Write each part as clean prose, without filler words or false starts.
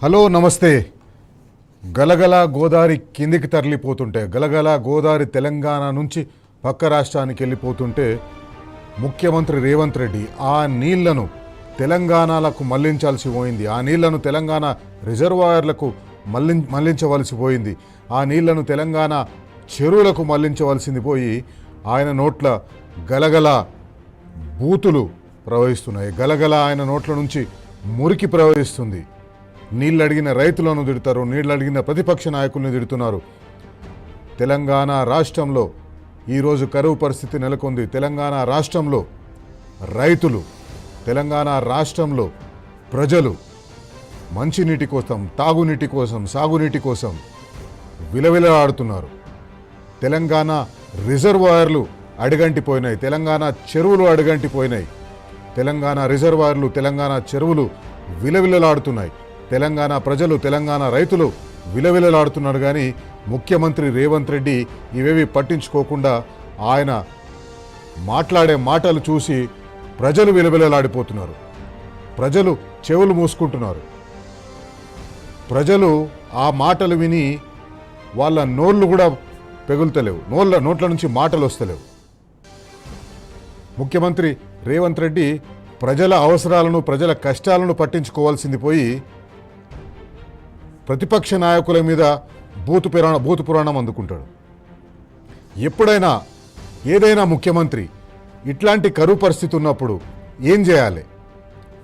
Hello నమస్తే. గలగల గోదావరి కిందికి తరలిపోతుంటే, గలగల గోదావరి తెలంగాణ నుంచి పక్క రాష్ట్రానికి వెళ్ళిపోతుంటే ముఖ్యమంత్రి రేవంత్ రెడ్డి ఆ నీళ్లను తెలంగాణలకు మళ్లించాల్సి పోయింది. ఆ నీళ్లను తెలంగాణ రిజర్వాయర్లకు మళ్లించవలసి పోయింది. ఆ నీళ్లను తెలంగాణ చెరువులకు మళ్లించవలసింది పోయి ఆయన నోట్ల గలగల బూతులు ప్రవహిస్తున్నాయి. గలగల ఆయన నోట్ల నుంచి మురికి ప్రవహిస్తుంది. నీళ్ళు అడిగిన రైతులను తిడతారు, నీళ్ళు అడిగిన ప్రతిపక్ష నాయకులను తిడుతున్నారు. తెలంగాణ రాష్ట్రంలో ఈరోజు కరువు పరిస్థితి నెలకొంది. తెలంగాణ రాష్ట్రంలో రైతులు, తెలంగాణ రాష్ట్రంలో ప్రజలు మంచినీటి కోసం, తాగునీటి కోసం, సాగునీటి కోసం విలవిలలాడుతున్నారు. తెలంగాణ రిజర్వాయర్లు అడుగంటిపోయినాయి, తెలంగాణ చెరువులు అడుగంటిపోయినాయి. తెలంగాణ రిజర్వాయర్లు, తెలంగాణ చెరువులు విలవిలలాడుతున్నాయి. తెలంగాణ ప్రజలు, తెలంగాణ రైతులు విలవిలలాడుతున్నారు. కానీ ముఖ్యమంత్రి రేవంత్ రెడ్డి ఇవేవి పట్టించుకోకుండా ఆయన మాట్లాడే మాటలు చూసి ప్రజలు విలవిలలాడిపోతున్నారు. ప్రజలు చెవులు మూసుకుంటున్నారు. ప్రజలు ఆ మాటలు విని వాళ్ళ నోళ్ళు కూడా పెగులుతలేవు, నోట్ల నుంచి మాటలు వస్తలేవు. ముఖ్యమంత్రి రేవంత్ రెడ్డి ప్రజల అవసరాలను, ప్రజల కష్టాలను పట్టించుకోవాల్సింది పోయి ప్రతిపక్ష నాయకుల మీద భూతు పురాణం అందుకుంటాడు. ఎప్పుడైనా ఏదైనా ముఖ్యమంత్రి ఇట్లాంటి కరువు పరిస్థితి ఉన్నప్పుడు ఏం చేయాలి?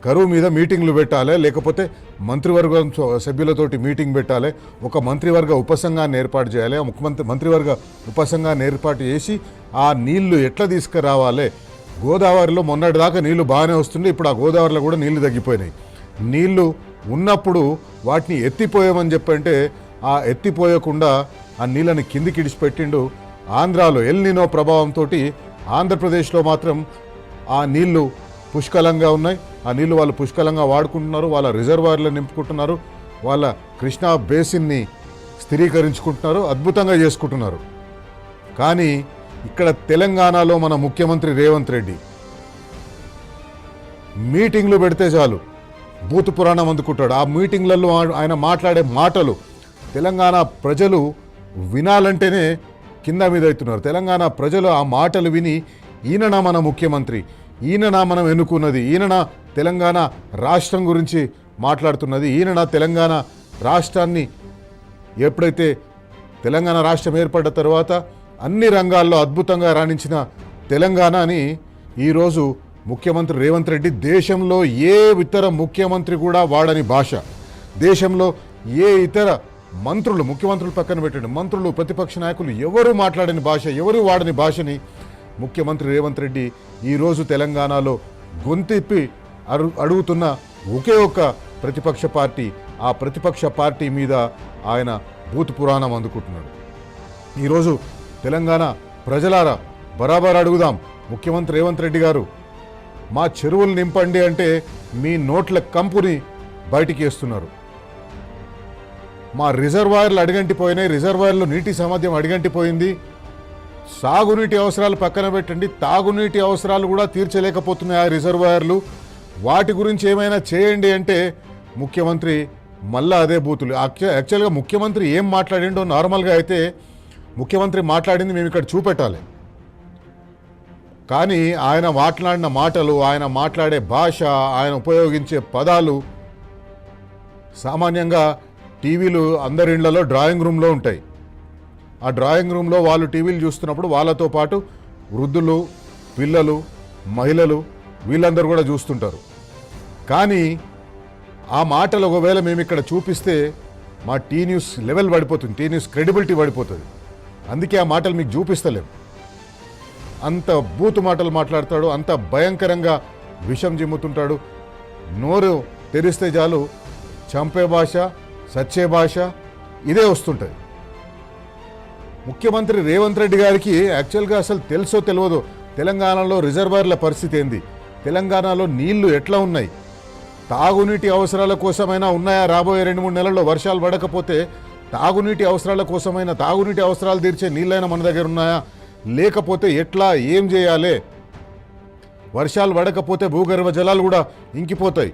కరువు మీద మీటింగ్లు పెట్టాలి, లేకపోతే మంత్రివర్గం సభ్యులతోటి మీటింగ్ పెట్టాలి, ఒక మంత్రివర్గ ఉపసంఘాన్ని ఏర్పాటు చేయాలి. మంత్రివర్గ ఉపసంఘాన్ని ఏర్పాటు చేసి ఆ నీళ్లు ఎట్లా తీసుకురావాలి? గోదావరిలో మొన్నటిదాకా నీళ్లు బాగానే వస్తుండే, ఇప్పుడు ఆ గోదావరిలో కూడా నీళ్లు తగ్గిపోయినాయి. నీళ్లు ఉన్నప్పుడు వాటిని ఎత్తిపోయామని చెప్పంటే ఆ ఎత్తిపోయకుండా ఆ నీళ్ళని కిందికి ఇడిచిపెట్టిండు. ఆంధ్రాలో ఎల్ నినో ప్రభావంతో ఆంధ్రప్రదేశ్లో మాత్రం ఆ నీళ్లు పుష్కలంగా ఉన్నాయి. ఆ నీళ్లు వాళ్ళు పుష్కలంగా వాడుకుంటున్నారు, వాళ్ళ రిజర్వాయర్లు నింపుకుంటున్నారు, వాళ్ళ కృష్ణా బేసిన్ని స్థిరీకరించుకుంటున్నారు, అద్భుతంగా చేసుకుంటున్నారు. కానీ ఇక్కడ తెలంగాణలో మన ముఖ్యమంత్రి రేవంత్ రెడ్డి మీటింగ్లు పెడితే చాలు భూత పురాణం అందుకుంటాడు. ఆ మీటింగ్లలో ఆయన మాట్లాడే మాటలు తెలంగాణ ప్రజలు వినాలంటేనే కింద మీద అవుతున్నారు. తెలంగాణ ప్రజలు ఆ మాటలు విని ఈయననా మన ముఖ్యమంత్రి, ఈయననా మనం ఎన్నుకున్నది, ఈయననా తెలంగాణ రాష్ట్రం గురించి మాట్లాడుతున్నది, ఈయననా తెలంగాణ రాష్ట్రాన్ని ఎప్పుడైతే తెలంగాణ రాష్ట్రం ఏర్పడ్డ తర్వాత అన్ని రంగాల్లో అద్భుతంగా రాణించిన తెలంగాణని ఈరోజు ముఖ్యమంత్రి రేవంత్ రెడ్డి దేశంలో ఏ ఇతర ముఖ్యమంత్రి కూడా వాడని భాష, దేశంలో ఏ ఇతర మంత్రులు, ముఖ్యమంత్రులు పక్కన పెట్టండి, మంత్రులు, ప్రతిపక్ష నాయకులు ఎవరు మాట్లాడని భాష, ఎవరు వాడని భాషని ముఖ్యమంత్రి రేవంత్ రెడ్డి ఈరోజు తెలంగాణలో గొంతిప్పి అడుగుతున్న ఒకే ఒక్క ప్రతిపక్ష పార్టీ, ఆ ప్రతిపక్ష పార్టీ మీద ఆయన భూత పురాణం అందుకుంటున్నాడు. ఈరోజు తెలంగాణ ప్రజలారా బరాబర్ అడుగుదాం, ముఖ్యమంత్రి రేవంత్ రెడ్డి గారు మా చెరువులు నింపండి అంటే మీ నోట్ల కంపుని బయటికి వేస్తున్నారు. మా రిజర్వాయర్లు అడుగంటిపోయినాయి, రిజర్వాయర్లో నీటి సామర్థ్యం అడుగంటిపోయింది. సాగునీటి అవసరాలు పక్కన పెట్టండి, తాగునీటి అవసరాలు కూడా తీర్చలేకపోతున్నాయి ఆ రిజర్వాయర్లు. వాటి గురించి ఏమైనా చేయండి అంటే ముఖ్యమంత్రి మళ్ళా అదే బూతులు. యాక్చువల్గా ముఖ్యమంత్రి ఏం మాట్లాడిండో నార్మల్గా అయితే ముఖ్యమంత్రి మాట్లాడింది మేము ఇక్కడ చూపెట్టాలి. కానీ ఆయన మాట్లాడిన మాటలు, ఆయన మాట్లాడే భాష, ఆయన ఉపయోగించే పదాలు సామాన్యంగా టీవీలు అందరి ఇళ్లలో డ్రాయింగ్ రూమ్లో ఉంటాయి. ఆ డ్రాయింగ్ రూమ్లో వాళ్ళు టీవీలు చూస్తున్నప్పుడు వాళ్ళతో పాటు వృద్ధులు, పిల్లలు, మహిళలు వీళ్ళందరూ కూడా చూస్తుంటారు. కానీ ఆ మాటలు ఒకవేళ మేము ఇక్కడ చూపిస్తే మా టీ న్యూస్ లెవెల్ పడిపోతుంది, టీ న్యూస్ క్రెడిబిలిటీ పడిపోతుంది. అందుకే ఆ మాటలు మీకు చూపిస్తలేము. అంత బూతు మాటలు మాట్లాడతాడు, అంత భయంకరంగా విషం జిమ్ముతుంటాడు. నోరు తెరిస్తే చాలు చంపే భాష, సచ్చే భాష ఇదే వస్తుంటుంది. ముఖ్యమంత్రి రేవంత్ రెడ్డి గారికి యాక్చువల్గా అసలు తెలుసో తెలియదో తెలంగాణలో రిజర్వాయర్ల పరిస్థితి ఏంది, తెలంగాణలో నీళ్లు ఎట్లా ఉన్నాయి, తాగునీటి అవసరాల కోసమైనా ఉన్నాయా? రాబోయే 2-3 నెలల్లో వర్షాలు పడకపోతే తాగునీటి అవసరాల కోసమైనా, తాగునీటి అవసరాలు తీర్చే నీళ్ళైనా మన దగ్గర ఉన్నాయా? లేకపోతే ఎట్లా, ఏం చేయాలి? వర్షాలు పడకపోతే భూగర్భ జలాలు కూడా ఇంకిపోతాయి,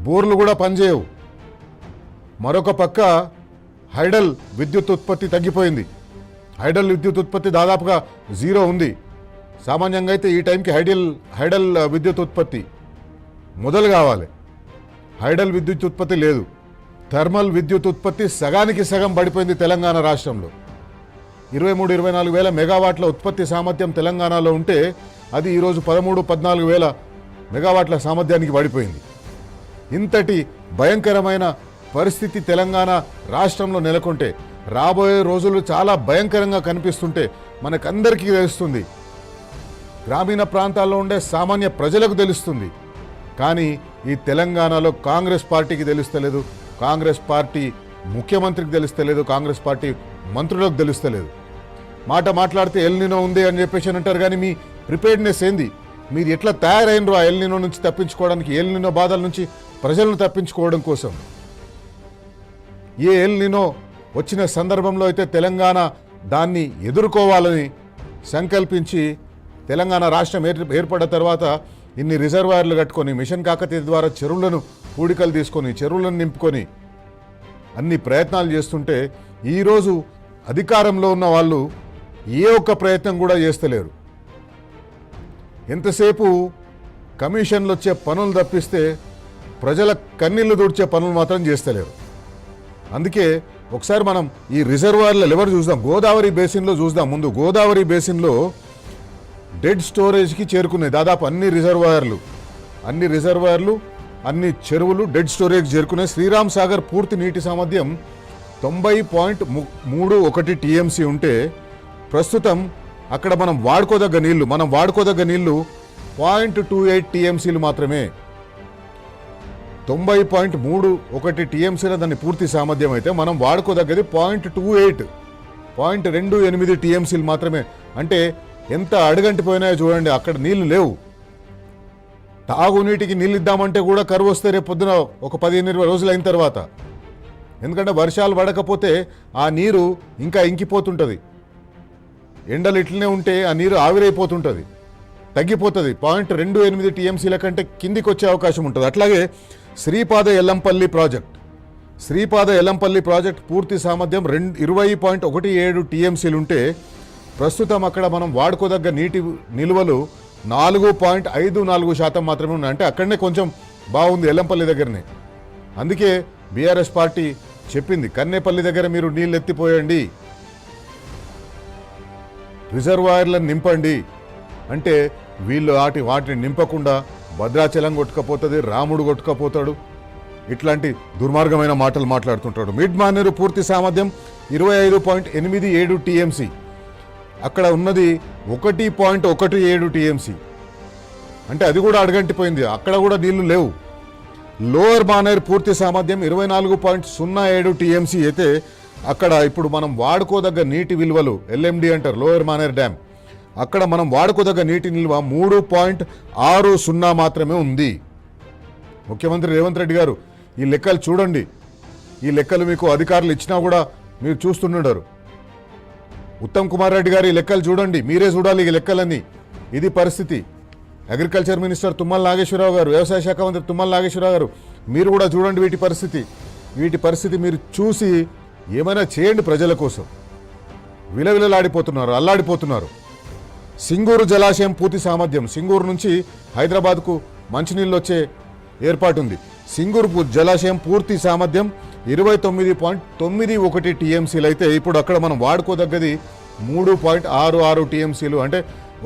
బోర్లు కూడా పనిచేయవు. మరొక పక్క హైడల్ విద్యుత్ ఉత్పత్తి తగ్గిపోయింది. హైడల్ విద్యుత్ ఉత్పత్తి దాదాపుగా జీరో ఉంది. సామాన్యంగా అయితే ఈ టైంకి హైడల్ విద్యుత్ ఉత్పత్తి మొదలు కావాలి. హైడల్ విద్యుత్ ఉత్పత్తి లేదు. థర్మల్ విద్యుత్ ఉత్పత్తి సగానికి సగం పడిపోయింది తెలంగాణ రాష్ట్రంలో. 23-24 వేల మెగావాట్ల ఉత్పత్తి సామర్థ్యం తెలంగాణలో ఉంటే అది ఈరోజు 13-14 వేల మెగావాట్ల సామర్థ్యానికి పడిపోయింది. ఇంతటి భయంకరమైన పరిస్థితి తెలంగాణ రాష్ట్రంలో నెలకొంటే రాబోయే రోజులు చాలా భయంకరంగా కనిపిస్తుంటే మనకందరికీ తెలుస్తుంది. గ్రామీణ ప్రాంతాల్లో ఉండే సామాన్య ప్రజలకు తెలుస్తుంది. కానీ ఈ తెలంగాణలో కాంగ్రెస్ పార్టీకి తెలుస్తలేదు, కాంగ్రెస్ పార్టీ ముఖ్యమంత్రికి తెలుస్తలేదు, కాంగ్రెస్ పార్టీ మంత్రులకు తెలుస్తలేదు. మాట్లాడితే ఎల్నినో ఉంది అని చెప్పేసి అంటారు. కానీ మీ ప్రిపేర్డ్నెస్ ఏంది? మీరు ఎట్లా తయారైనరు ఆ ఎల్నినో నుంచి తప్పించుకోవడానికి, ఎల్నినో బాధల నుంచి ప్రజలను తప్పించుకోవడం కోసం? ఏ ఎల్నినో వచ్చిన సందర్భంలో అయితే తెలంగాణ దాన్ని ఎదుర్కోవాలని సంకల్పించి తెలంగాణ రాష్ట్రం ఏర్పడ్డ తర్వాత ఇన్ని రిజర్వాయర్లు కట్టుకొని మిషన్ కాకతీయ ద్వారా చెరువులను పూడికలు తీసుకొని చెరువులను నింపుకొని అన్ని ప్రయత్నాలు చేస్తుంటే ఈరోజు అధికారంలో ఉన్న వాళ్ళు ఏ ఒక్క ప్రయత్నం కూడా చేస్తలేరు. ఎంతసేపు కమిషన్లు వచ్చే పనులు తప్పిస్తే ప్రజల కన్నీళ్లు తుడిచే పనులు మాత్రం చేస్తలేరు. అందుకే ఒకసారి మనం ఈ రిజర్వాయర్ల లెవెల్ చూద్దాం. గోదావరి బేసిన్లో చూద్దాం. ముందు గోదావరి బేసిన్లో డెడ్ స్టోరేజ్కి చేరుకున్నాయి దాదాపు అన్ని రిజర్వాయర్లు, అన్ని చెరువులు డెడ్ స్టోరేజ్ చేరుకున్నాయి. శ్రీరామ్ సాగర్ పూర్తి నీటి సామర్థ్యం 90.31 టీఎంసీ ఉంటే ప్రస్తుతం అక్కడ మనం వాడుకోదగ్గ నీళ్లు 0.28 టీఎంసీలు మాత్రమే. 90.31 టీఎంసీల దాన్ని పూర్తి సామర్థ్యం అయితే మనం వాడుకోదగ్గది 0.28 టీఎంసీలు మాత్రమే. అంటే ఎంత అడుగంటిపోయినాయో చూడండి. అక్కడ నీళ్లు లేవు. తాగునీటికి నీళ్ళు ఇద్దామంటే కూడా కరువు వస్తే రేపు పొద్దున ఒక 15-20 రోజులు అయిన తర్వాత. ఎందుకంటే వర్షాలు పడకపోతే ఆ నీరు ఇంకా ఇంకిపోతుంటుంది. ఎండలు ఇట్లనే ఉంటే ఆ నీరు ఆవిరైపోతుంటుంది, తగ్గిపోతుంది. 0.28 టీఎంసీల కంటే కిందికి వచ్చే అవకాశం ఉంటుంది. అట్లాగే శ్రీపాద ఎల్లంపల్లి ప్రాజెక్ట్ పూర్తి సామర్థ్యం 20.17 టీఎంసీలు ఉంటే ప్రస్తుతం అక్కడ మనం వాడుకోదగ్గ నీటి నిల్వలు 4.54% మాత్రమే ఉన్నాయి. అంటే అక్కడనే కొంచెం బాగుంది ఎల్లంపల్లి దగ్గరనే. అందుకే బీఆర్ఎస్ పార్టీ చెప్పింది కన్నేపల్లి దగ్గర మీరు నీళ్ళు ఎత్తిపోయండి, రిజర్వాయర్లను నింపండి అంటే వీళ్ళు వాటిని నింపకుండా భద్రాచలం కొట్టుకపోతుంది, రాముడు కొట్టుకపోతాడు, ఇట్లాంటి దుర్మార్గమైన మాటలు మాట్లాడుతుంటాడు. మిడ్ మానేరు పూర్తి సామర్థ్యం 25.87 టీఎంసీ, అక్కడ ఉన్నది 1.17 టీఎంసీ. అంటే అది కూడా అడగంటిపోయింది, అక్కడ కూడా నీళ్లు లేవు. లోవర్ మానేరు పూర్తి సామర్థ్యం 24.07 టీఎంసీ అయితే అక్కడ ఇప్పుడు మనం వాడుకోదగ్గ నీటి విలువలు ఎల్ఎండి అంటారు, లోవర్ మానేరు డ్యామ్, అక్కడ మనం వాడుకోదగ్గ నీటి నిల్వ 3.60 మాత్రమే ఉంది. ముఖ్యమంత్రి రేవంత్ రెడ్డి గారు ఈ లెక్కలు చూడండి. ఈ లెక్కలు మీకు అధికారులు ఇచ్చినా కూడా మీరు చూస్తుంటారు. ఉత్తమ్ కుమార్ రెడ్డి గారు ఈ లెక్కలు చూడండి, మీరే చూడాలి ఈ లెక్కలన్నీ. ఇది పరిస్థితి. అగ్రికల్చర్ మినిస్టర్ తుమ్మల నాగేశ్వరరావు గారు, వ్యవసాయ శాఖ మంత్రి తుమ్మల నాగేశ్వరరావు గారు, మీరు కూడా చూడండి వీటి పరిస్థితి మీరు చూసి ఏమైనా చేయండి ప్రజల కోసం. విలవిలలాడిపోతున్నారు, అల్లాడిపోతున్నారు. సింగూరు జలాశయం పూర్తి సామర్థ్యం, సింగూరు నుంచి హైదరాబాద్కు మంచినీళ్ళు వచ్చే ఏర్పాటు ఉంది. సింగూరు జలాశయం పూర్తి సామర్థ్యం 29.91 టీఎంసీలు అయితే ఇప్పుడు అక్కడ మనం వాడుకోదగ్గది 3.66 టీఎంసీలు. అంటే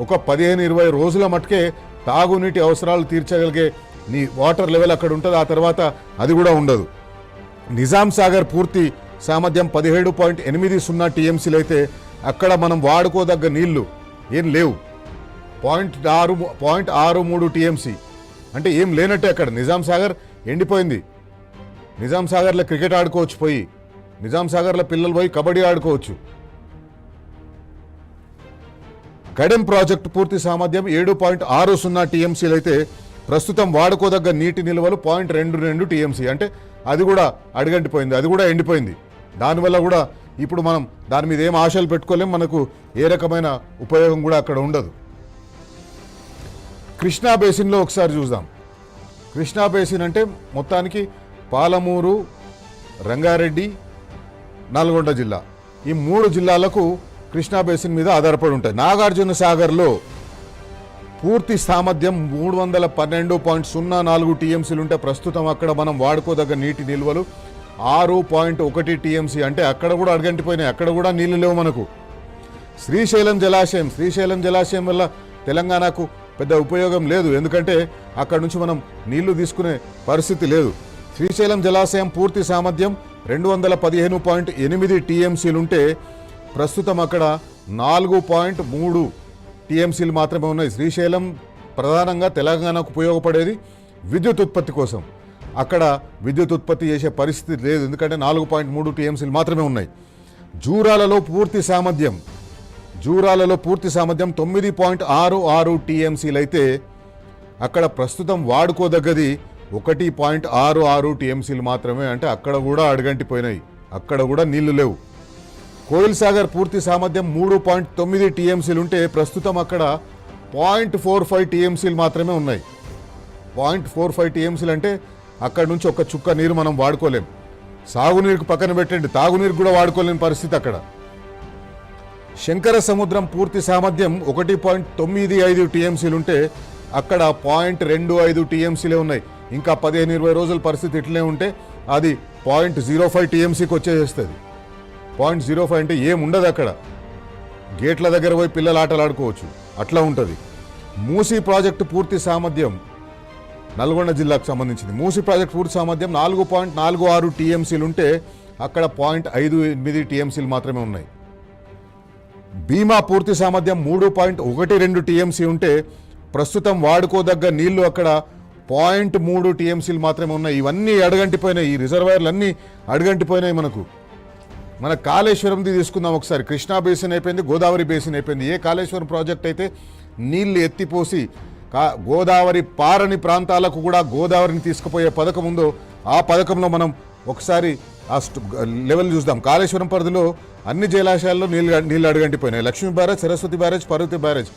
ఒక 15-20 రోజుల మట్టుకే తాగునీటి అవసరాలు తీర్చగలిగే వాటర్ లెవెల్ అక్కడ ఉంటుంది. ఆ తర్వాత అది కూడా ఉండదు. నిజాం సాగర్ పూర్తి సామర్థ్యం 17.80 టీఎంసీలు అయితే అక్కడ మనం వాడుకోదగ్గ నీళ్లు ఏం లేవు, 0.63 టీఎంసీ. అంటే ఏం లేనట్టే అక్కడ. నిజాం సాగర్ ఎండిపోయింది. నిజాం సాగర్లో క్రికెట్ ఆడుకోవచ్చు, పోయి నిజాం సాగర్లో పిల్లలు పోయి కబడ్డీ ఆడుకోవచ్చు. కడెం ప్రాజెక్టు పూర్తి సామర్థ్యం 7.60 టీఎంసీలు అయితే ప్రస్తుతం వాడుకోదగ్గ నీటి నిల్వలు 0.22 టీఎంసీ. అంటే అది కూడా అడుగంటిపోయింది, అది కూడా ఎండిపోయింది. దానివల్ల కూడా ఇప్పుడు మనం దాని మీద ఏం ఆశలు పెట్టుకోలేం, మనకు ఏ రకమైన ఉపయోగం కూడా అక్కడ ఉండదు. కృష్ణా బేసిన్లో ఒకసారి చూద్దాం. కృష్ణా బేసిన్ అంటే మొత్తానికి పాలమూరు, రంగారెడ్డి, నల్గొండ జిల్లా. ఈ 3 జిల్లాలకు కృష్ణా బేసిన్ మీద ఆధారపడి ఉంటాయి. నాగార్జున సాగర్లో పూర్తి సామర్థ్యం 312.04 టీఎంసీలు ఉంటే ప్రస్తుతం అక్కడ మనం వాడుకోదగ్గ నీటి నిల్వలు 6.1 టీఎంసీ. అంటే అక్కడ కూడా అడగంటిపోయినాయి, అక్కడ కూడా నీళ్లు లేవు మనకు. శ్రీశైలం జలాశయం వల్ల తెలంగాణకు పెద్ద ఉపయోగం లేదు, ఎందుకంటే అక్కడ నుంచి మనం నీళ్లు తీసుకునే పరిస్థితి లేదు. శ్రీశైలం జలాశయం పూర్తి సామర్థ్యం 215.8 టీఎంసీలు ఉంటే ప్రస్తుతం అక్కడ 4.3 టీఎంసీలు మాత్రమే ఉన్నాయి. శ్రీశైలం ప్రధానంగా తెలంగాణకు ఉపయోగపడేది విద్యుత్ ఉత్పత్తి కోసం. అక్కడ విద్యుత్ ఉత్పత్తి చేసే పరిస్థితి లేదు, ఎందుకంటే 4.3 టీఎంసీలు మాత్రమే ఉన్నాయి. జూరాలలో పూర్తి సామర్థ్యం 9.66 టీఎంసీలు అయితే అక్కడ ప్రస్తుతం వాడుకోదగ్గది 1.66 టీఎంసీలు మాత్రమే. అంటే అక్కడ కూడా అడుగంటిపోయినాయి, అక్కడ కూడా నీళ్లు లేవు. కోయిల్ సాగర్ పూర్తి సామర్థ్యం 3.9 టీఎంసీలు ఉంటే ప్రస్తుతం అక్కడ 0.45 టీఎంసీలు మాత్రమే ఉన్నాయి. 0.45 టీఎంసీలు అంటే అక్కడ నుంచి ఒక చుక్క నీరు మనం వాడుకోలేం. సాగునీరుకు పక్కన పెట్టండి, తాగునీరు కూడా వాడుకోలేని పరిస్థితి అక్కడ. శంకర సముద్రం పూర్తి సామర్థ్యం 1.95 టీఎంసీలు ఉంటే అక్కడ 0.25 టీఎంసీలే ఉన్నాయి. ఇంకా 15-20 రోజుల పరిస్థితి ఇట్లనే ఉంటే అది 0.05 టీఎంసీకి వచ్చేస్తుంది. 0.05 అంటే ఏముండదు అక్కడ, గేట్ల దగ్గర పోయి పిల్లలు ఆటలు ఆడుకోవచ్చు, అట్లా ఉంటుంది. మూసీ ప్రాజెక్టు పూర్తి సామర్థ్యం నల్గొండ జిల్లాకు సంబంధించింది. మూసీ ప్రాజెక్టు పూర్తి సామర్థ్యం 4.46 టీఎంసీలు ఉంటే అక్కడ 0.58 టీఎంసీలు మాత్రమే ఉన్నాయి. భీమా పూర్తి సామర్థ్యం 3.12 టీఎంసీ ఉంటే ప్రస్తుతం వాడుకోదగ్గ నీళ్లు అక్కడ 0.3 టీఎంసీలు మాత్రమే ఉన్నాయి. ఇవన్నీ అడుగంటిపోయినాయి, ఈ రిజర్వాయర్లు అన్నీ అడుగంటిపోయినాయి. మన కాళేశ్వరంది తీసుకుందాం ఒకసారి. కృష్ణా బేసిన్ అయిపోయింది, గోదావరి బేసిన్ అయిపోయింది. ఏ కాళేశ్వరం ప్రాజెక్ట్ అయితే నీళ్లు ఎత్తిపోసి గోదావరి పారని ప్రాంతాలకు కూడా గోదావరిని తీసుకుపోయే పథకం ఉందో ఆ పథకంలో మనం ఒకసారి ఆ లెవెల్ చూద్దాం. కాళేశ్వరం పరిధిలో అన్ని జలాశయాల్లో నీళ్లు అడుగంటిపోయినాయి. Lakshmi barrage, Saraswati barrage, Parvati barrage,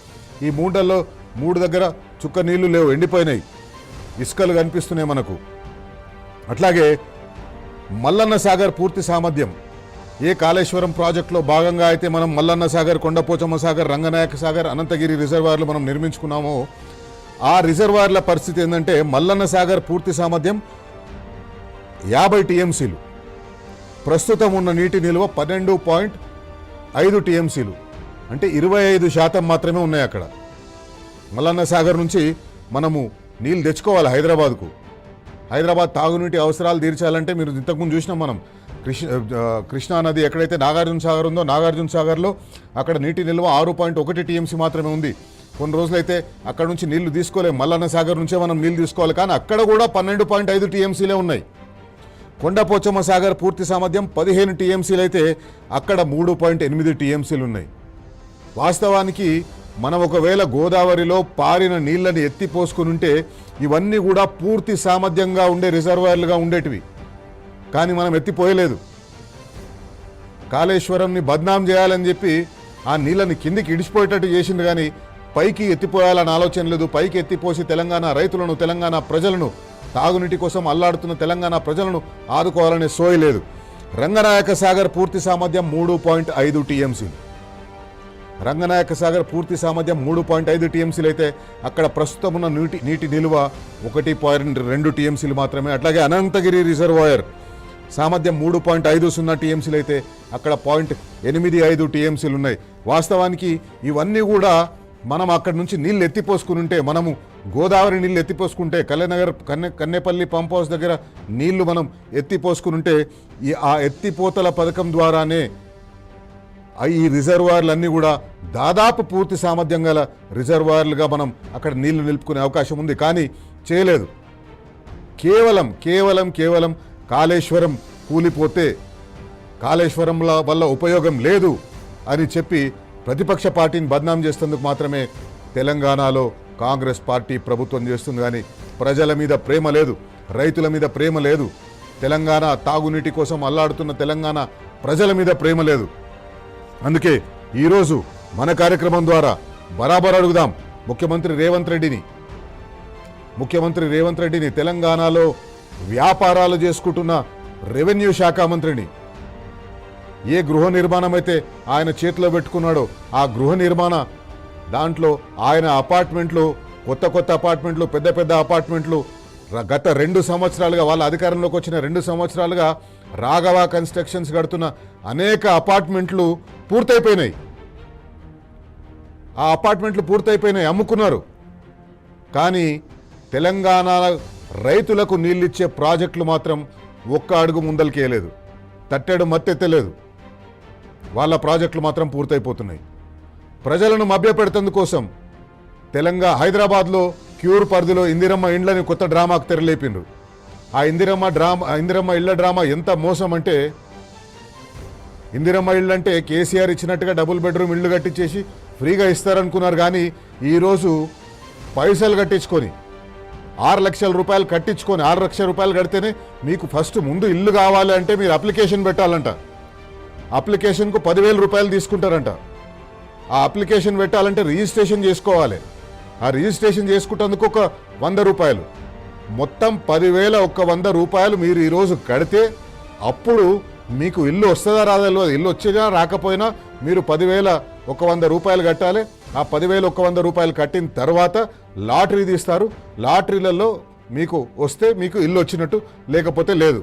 ఈ 3 దగ్గర చుక్క నీళ్లు లేవు, ఎండిపోయినాయి, ఇసుకలు కనిపిస్తున్నాయి మనకు. అట్లాగే మల్లన్న సాగర్ పూర్తి సామర్థ్యం ఏ కాళేశ్వరం ప్రాజెక్టులో భాగంగా అయితే మనం మల్లన్న సాగర్, కొండపోచమ్మ సాగర్, రంగనాయక సాగర్, అనంతగిరి రిజర్వాయర్లు మనం నిర్మించుకున్నామో ఆ రిజర్వాయర్ల పరిస్థితి ఏంటంటే మల్లన్న సాగర్ పూర్తి సామర్థ్యం 50 టీఎంసీలు, ప్రస్తుతం ఉన్న నీటి నిల్వ 12.5 టీఎంసీలు, అంటే 25% మాత్రమే ఉన్నాయి అక్కడ. మల్లన్న సాగర్ నుంచి మనము నీళ్ళు తెచ్చుకోవాలి హైదరాబాద్ తాగునీటి అవసరాలు తీర్చాలంటే మీరు ఇంతకుముందు చూసినాం మనం. కృష్ణా నది ఎక్కడైతే నాగార్జున సాగర్ ఉందో నాగార్జున సాగర్లో అక్కడ నీటి నిల్వ 6.1 టీఎంసీ మాత్రమే ఉంది. కొన్ని రోజులైతే అక్కడ నుంచి నీళ్లు తీసుకోలేము, మల్లన్న సాగర్ నుంచే మనం నీళ్లు తీసుకోవాలి, కానీ అక్కడ కూడా 12.5 టీఎంసీలే ఉన్నాయి. కొండపోచమ్మ సాగర్ పూర్తి సామర్థ్యం 15 టీఎంసీలు అయితే అక్కడ 3.8 టీఎంసీలు ఉన్నాయి. వాస్తవానికి మనం ఒకవేళ గోదావరిలో పారిన నీళ్ళని ఎత్తిపోసుకుని ఉంటే ఇవన్నీ కూడా పూర్తి సామర్థ్యంగా ఉండే రిజర్వాయర్లుగా ఉండేటివి, కానీ మనం ఎత్తిపోయలేదు. కాళేశ్వరంని బద్నాం చేయాలని చెప్పి ఆ నీళ్ళని కిందికి ఇడిచిపోయేటట్టు చేసింది, కానీ పైకి ఎత్తిపోయాలని ఆలోచన లేదు. పైకి ఎత్తిపోసి తెలంగాణ రైతులను, తెలంగాణ ప్రజలను, తాగునీటి కోసం అల్లాడుతున్న తెలంగాణ ప్రజలను ఆదుకోవాలనే సోయి లేదు. రంగనాయక సాగర్ పూర్తి సామర్థ్యం 3.5 టీఎంసీలు. రంగనాయక సాగర్ పూర్తి సామర్థ్యం 3.5 టీఎంసీలు అయితే అక్కడ ప్రస్తుతం ఉన్న నీటి నిల్వ 1.2 టీఎంసీలు మాత్రమే. అట్లాగే అనంతగిరి రిజర్వాయర్ సామర్థ్యం 3.50 టీఎంసీలు అయితే అక్కడ 0.85 టీఎంసీలు ఉన్నాయి. వాస్తవానికి ఇవన్నీ కూడా మనం అక్కడి నుంచి నీళ్ళు ఎత్తిపోసుకుని ఉంటే, మనము గోదావరి నీళ్ళు ఎత్తిపోసుకుంటే, కళ్యాణనగర్ కన్నేపల్లి పంప్ హౌస్ దగ్గర నీళ్లు మనం ఎత్తిపోసుకుని ఉంటే ఆ ఎత్తిపోతల పథకం ద్వారానే ఈ రిజర్వాయర్లన్నీ కూడా దాదాపు పూర్తి సామర్థ్యం గల రిజర్వాయర్లుగా మనం అక్కడ నీళ్లు నిలుపుకునే అవకాశం ఉంది, కానీ చేయలేదు. కేవలం కాళేశ్వరం కూలిపోతే కాళేశ్వరం వల్ల ఉపయోగం లేదు అని చెప్పి ప్రతిపక్ష పార్టీని బద్నాం చేసేందుకు మాత్రమే తెలంగాణలో కాంగ్రెస్ పార్టీ ప్రభుత్వం చేస్తుంది, కానీ ప్రజల మీద ప్రేమ లేదు, రైతుల మీద ప్రేమ లేదు, తెలంగాణ తాగునీటి కోసం అల్లాడుతున్న తెలంగాణ ప్రజల మీద ప్రేమ లేదు. అందుకే ఈరోజు మన కార్యక్రమం ద్వారా బరాబర్ అడుగుదాం ముఖ్యమంత్రి రేవంత్ రెడ్డిని తెలంగాణలో వ్యాపారాలు చేసుకుంటున్న రెవెన్యూ శాఖ మంత్రిని. ఏ గృహ నిర్మాణం అయితే ఆయన చేతిలో పెట్టుకున్నాడో ఆ గృహ నిర్మాణ దాంట్లో ఆయన అపార్ట్మెంట్లు, కొత్త కొత్త అపార్ట్మెంట్లు, పెద్ద పెద్ద అపార్ట్మెంట్లు గత 2 సంవత్సరాలుగా వాళ్ళ అధికారంలోకి వచ్చిన 2 సంవత్సరాలుగా రాఘవ కన్స్ట్రక్షన్స్ కడుతున్న అనేక అపార్ట్మెంట్లు పూర్తయిపోయినాయి. ఆ అపార్ట్మెంట్లు పూర్తయిపోయినాయి, అమ్ముకున్నారు. కానీ తెలంగాణ రైతులకు నీళ్ళిచ్చే ప్రాజెక్టులు మాత్రం ఒక్క అడుగు ముందలకేయలేదు, తట్టెడు మత్తెత్తలేదు. వాళ్ళ ప్రాజెక్టులు మాత్రం పూర్తయిపోతున్నాయి. ప్రజలను మభ్యపెడుతందుకోసం హైదరాబాద్లో క్యూర్ పరిధిలో ఇందిరమ్మ ఇండ్లని కొత్త డ్రామాకు తెరలేపిండ్రు. ఆ ఇందిరమ్మ ఇళ్ల డ్రామా ఎంత మోసం అంటే, ఇందిరమ్మ ఇళ్ళు అంటే కేసీఆర్ ఇచ్చినట్టుగా డబుల్ బెడ్రూమ్ ఇళ్ళు కట్టించేసి ఫ్రీగా ఇస్తారనుకున్నారు. కానీ ఈరోజు పైసలు కట్టించుకొని 6 లక్షల రూపాయలు కట్టించుకొని 6 లక్షల రూపాయలు కడితేనే మీకు ఫస్ట్ ముందు ఇల్లు కావాలి అంటే మీరు అప్లికేషన్ పెట్టాలంట. అప్లికేషన్కు 10,000 రూపాయలు తీసుకుంటారంట. ఆ అప్లికేషన్ పెట్టాలంటే రిజిస్ట్రేషన్ చేసుకోవాలి. ఆ రిజిస్ట్రేషన్ చేసుకుంటేందుకు ఒక 100 రూపాయలు, మొత్తం 10,000 ఒక 100 రూపాయలు మీరు ఈరోజు కడితే అప్పుడు మీకు ఇల్లు వస్తుందా రాదా? ఇల్లు వచ్చేదా రాకపోయినా మీరు 10,000 ఒక 100 రూపాయలు కట్టాలి. ఆ 10,000 ఒక 100 రూపాయలు కట్టిన తర్వాత లాటరీ తీస్తారు. లాటరీలలో మీకు వస్తే మీకు ఇల్లు వచ్చినట్టు, లేకపోతే లేదు.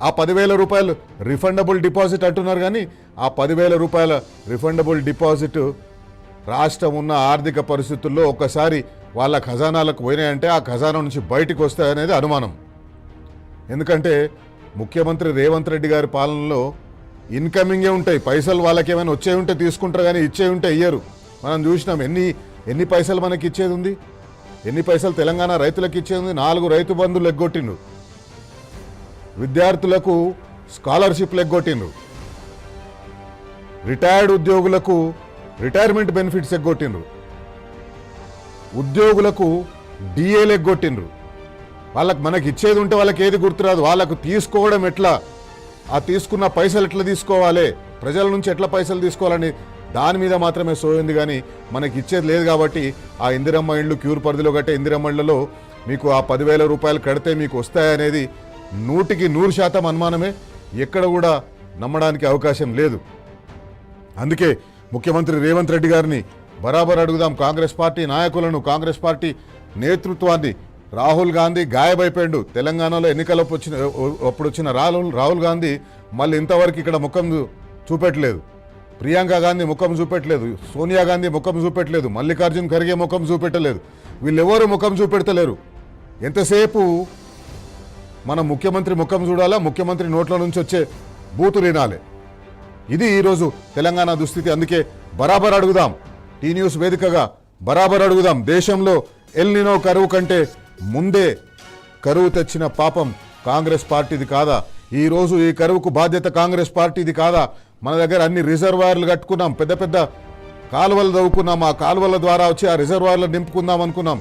ఆ 10,000 రూపాయలు రిఫండబుల్ డిపాజిట్ అంటున్నారు. కానీ ఆ 10,000 రూపాయల రిఫండబుల్ డిపాజిట్ రాష్ట్రం ఉన్న ఆర్థిక పరిస్థితుల్లో ఒక్కసారి వాళ్ళ ఖజానాలకు పోయినాయంటే ఆ ఖజానా నుంచి బయటకు వస్తాయనేది అనుమానం. ఎందుకంటే ముఖ్యమంత్రి రేవంత్ రెడ్డి గారి పాలనలో ఇన్కమింగే ఉంటాయి, పైసలు వాళ్ళకి ఏమైనా వచ్చే ఉంటే తీసుకుంటారు, కానీ ఇచ్చే ఉంటే ఇయ్యరు. మనం చూసినాం ఎన్ని పైసలు మనకి ఇచ్చేది ఉంది, ఎన్ని పైసలు తెలంగాణ రైతులకు ఇచ్చేది ఉంది. 4 రైతు బంధులు ఎగ్గొట్టిండ్రు, విద్యార్థులకు స్కాలర్షిప్లు ఎగ్గొట్టిండ్రు, రిటైర్డ్ ఉద్యోగులకు రిటైర్మెంట్ బెనిఫిట్స్ ఎగ్గొట్టిండ్రు, ఉద్యోగులకు డిఏలు ఎగ్గొట్టిండ్రు. మనకి ఇచ్చేది ఉంటే వాళ్ళకి ఏది గుర్తురాదు, వాళ్ళకు తీసుకోవడం ఎట్లా, ఆ తీసుకున్న పైసలు ఎట్లా తీసుకోవాలి, ప్రజల నుంచి ఎట్లా పైసలు తీసుకోవాలని దాని మీద మాత్రమే సోయింది. కానీ మనకి ఇచ్చేది లేదు. కాబట్టి ఆ ఇందిరమ్మ ఇళ్ళు క్యూర్ పరిధిలో కట్టే ఇందిరమ్మ ఇళ్లలో మీకు ఆ 10,000 రూపాయలు కడితే మీకు వస్తాయనేది 100% అనుమానమే, ఎక్కడ కూడా నమ్మడానికి అవకాశం లేదు. అందుకే ముఖ్యమంత్రి రేవంత్ రెడ్డి గారిని బరాబర్ అడుగుదాం. కాంగ్రెస్ పార్టీ నాయకులను, కాంగ్రెస్ పార్టీ నేతృత్వాన్ని. రాహుల్ గాంధీ గాయబైపోయాడు. తెలంగాణలో ఎన్నికలప్పుడు వచ్చిన రాహుల్ గాంధీ మళ్ళీ ఇంతవరకు ఇక్కడ ముఖం చూపెట్టలేదు. ప్రియాంక గాంధీ ముఖం చూపెట్టలేదు, సోనియా గాంధీ ముఖం చూపెట్టలేదు, మల్లికార్జున్ ఖర్గే ముఖం చూపెట్టలేదు. వీళ్ళెవరూ ముఖం చూపెడతలేరు. ఎంతసేపు మనం ముఖ్యమంత్రి ముఖం చూడాలా, ముఖ్యమంత్రి నోట్ల నుంచి వచ్చే బూతులు వినాలి. ఇది ఈరోజు తెలంగాణ దుస్థితి. అందుకే బరాబర్ అడుగుదాం, టీ న్యూస్ వేదికగా బరాబర్ అడుగుదాం. దేశంలో ఎల్ నినో కరువు కంటే ముందే కరువు తెచ్చిన పాపం కాంగ్రెస్ పార్టీది కాదా? ఈరోజు ఈ కరువుకు బాధ్యత కాంగ్రెస్ పార్టీది కాదా? మన దగ్గర అన్ని రిజర్వాయర్లు కట్టుకున్నాం, పెద్ద పెద్ద కాలువలు తవ్వుకున్నాం, ఆ కాలువల ద్వారా వచ్చి ఆ రిజర్వాయర్లు నింపుకుందాం అనుకున్నాం,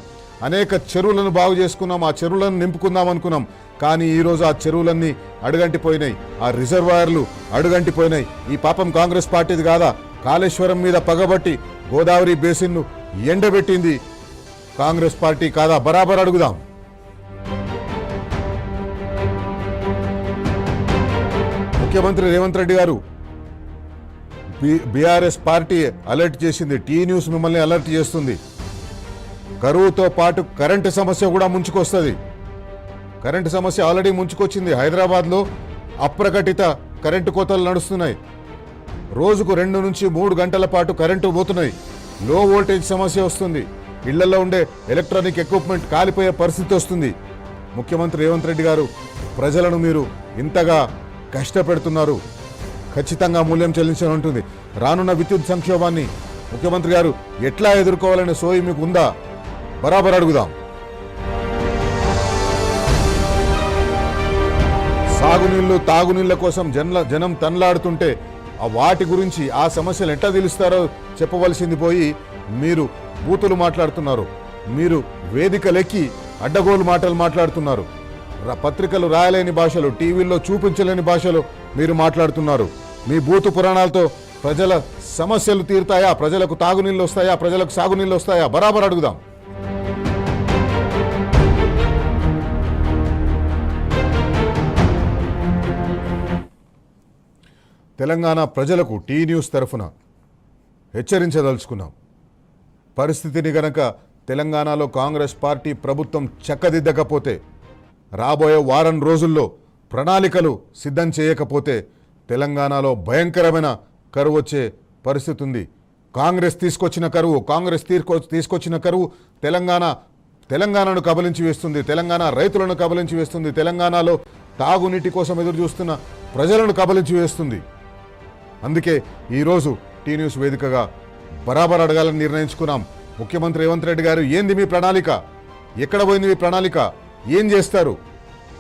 అనేక చెరువులను బాగు చేసుకున్నాం, ఆ చెరువులను నింపుకుందాం అనుకున్నాం. కానీ ఈరోజు ఆ చెరువులన్నీ అడుగంటిపోయినాయి, ఆ రిజర్వాయర్లు అడుగంటిపోయినాయి. ఈ పాపం కాంగ్రెస్ పార్టీది కాదా? కాళేశ్వరం మీద పగబట్టి గోదావరి బేసిన్ను ఎండబెట్టింది కాంగ్రెస్ పార్టీ కాదా? బరాబర్ అడుగుదాం. ముఖ్యమంత్రి రేవంత్ రెడ్డి గారు బీఆర్ఎస్ పార్టీ అలర్ట్ చేసింది, టీ న్యూస్ మిమ్మల్ని అలర్ట్ చేస్తుంది. కరువుతో పాటు కరెంటు సమస్య కూడా ముంచుకొస్తుంది. కరెంటు సమస్య ఆల్రెడీ ముంచుకొచ్చింది. హైదరాబాద్లో అప్రకటిత కరెంటు కోతలు నడుస్తున్నాయి. రోజుకు 2 నుంచి 3 గంటల పాటు కరెంటు పోతున్నాయి. లో వోల్టేజ్ సమస్య వస్తుంది. ఇళ్లలో ఉండే ఎలక్ట్రానిక్ ఎక్విప్మెంట్ కాలిపోయే పరిస్థితి వస్తుంది. ముఖ్యమంత్రి రేవంత్ రెడ్డి గారు, ప్రజలను మీరు ఇంతగా కష్టపెడుతున్నారు, ఖచ్చితంగా మూల్యం చెల్లించాలని ఉంటుంది. రానున్న విద్యుత్ సంక్షోభాన్ని ముఖ్యమంత్రి గారు ఎట్లా ఎదుర్కోవాలనే సోయి మీకు ఉందా? బరాబర్ అడుగుదాం. సాగునీళ్లు, తాగునీళ్ల కోసం జనం తనలాడుతుంటే వాటి గురించి, ఆ సమస్యలు ఎట్లా తెలుస్తారో చెప్పవలసింది పోయి మీరు బూతులు మాట్లాడుతున్నారు. మీరు వేదికలెక్కి అడ్డగోలు మాటలు మాట్లాడుతున్నారు. పత్రికలు రాయలేని భాషలు, టీవీల్లో చూపించలేని భాషలు మీరు మాట్లాడుతున్నారు. మీ బూతు పురాణాలతో ప్రజల సమస్యలు తీరుతాయా? ప్రజలకు తాగునీళ్ళు వస్తాయా? ప్రజలకు సాగునీళ్ళు వస్తాయా? బరాబర్ అడుగుదాం. తెలంగాణ ప్రజలకు టీ న్యూస్ తరఫున హెచ్చరించదలుచుకున్నాం. పరిస్థితిని గనక తెలంగాణలో కాంగ్రెస్ పార్టీ ప్రభుత్వం చక్కదిద్దకపోతే, రాబోయే వారం రోజుల్లో ప్రణాళికలు సిద్ధం చేయకపోతే తెలంగాణలో భయంకరమైన కరువు వచ్చే పరిస్థితి ఉంది. కాంగ్రెస్ తీసుకొచ్చిన కరువు తెలంగాణను కబలించి వేస్తుంది, తెలంగాణ రైతులను కబలించి వేస్తుంది, తెలంగాణలో తాగునీటి కోసం ఎదురు చూస్తున్న ప్రజలను కబలించి వేస్తుంది. అందుకే ఈరోజు టీ న్యూస్ వేదికగా బరాబర్ అడగాలని నిర్ణయించుకున్నాం. ముఖ్యమంత్రి రేవంత్ రెడ్డి గారు, ఏంది మీ ప్రణాళిక? ఎక్కడ పోయింది మీ ప్రణాళిక? ఏం చేస్తారు?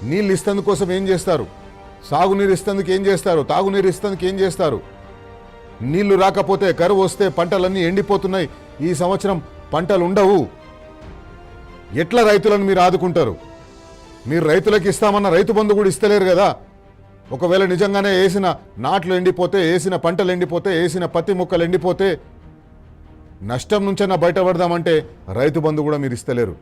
నీళ్ళు ఇస్తందుకు కోసం ఏం చేస్తారు? సాగునీరు ఇస్తందుకు ఏం చేస్తారు? తాగునీరు ఇస్తందుకు ఏం చేస్తారు? నీళ్లు రాకపోతే, కరువు వస్తే పంటలన్నీ ఎండిపోతున్నాయి. ఈ సంవత్సరం పంటలు ఉండవు. ఎట్లా రైతులను మీరు ఆదుకుంటారు? మీరు రైతులకు ఇస్తామన్న రైతు బంధు కూడా ఇస్తలేరు కదా. ఒకవేళ నిజంగానే వేసిన నాట్లు ఎండిపోతే, వేసిన పంటలు ఎండిపోతే, వేసిన పత్తి మొక్కలు ఎండిపోతే నష్టం నుంచైనా బయటపడదామంటే రైతు బంధు కూడా మీరు ఇస్తలేరు.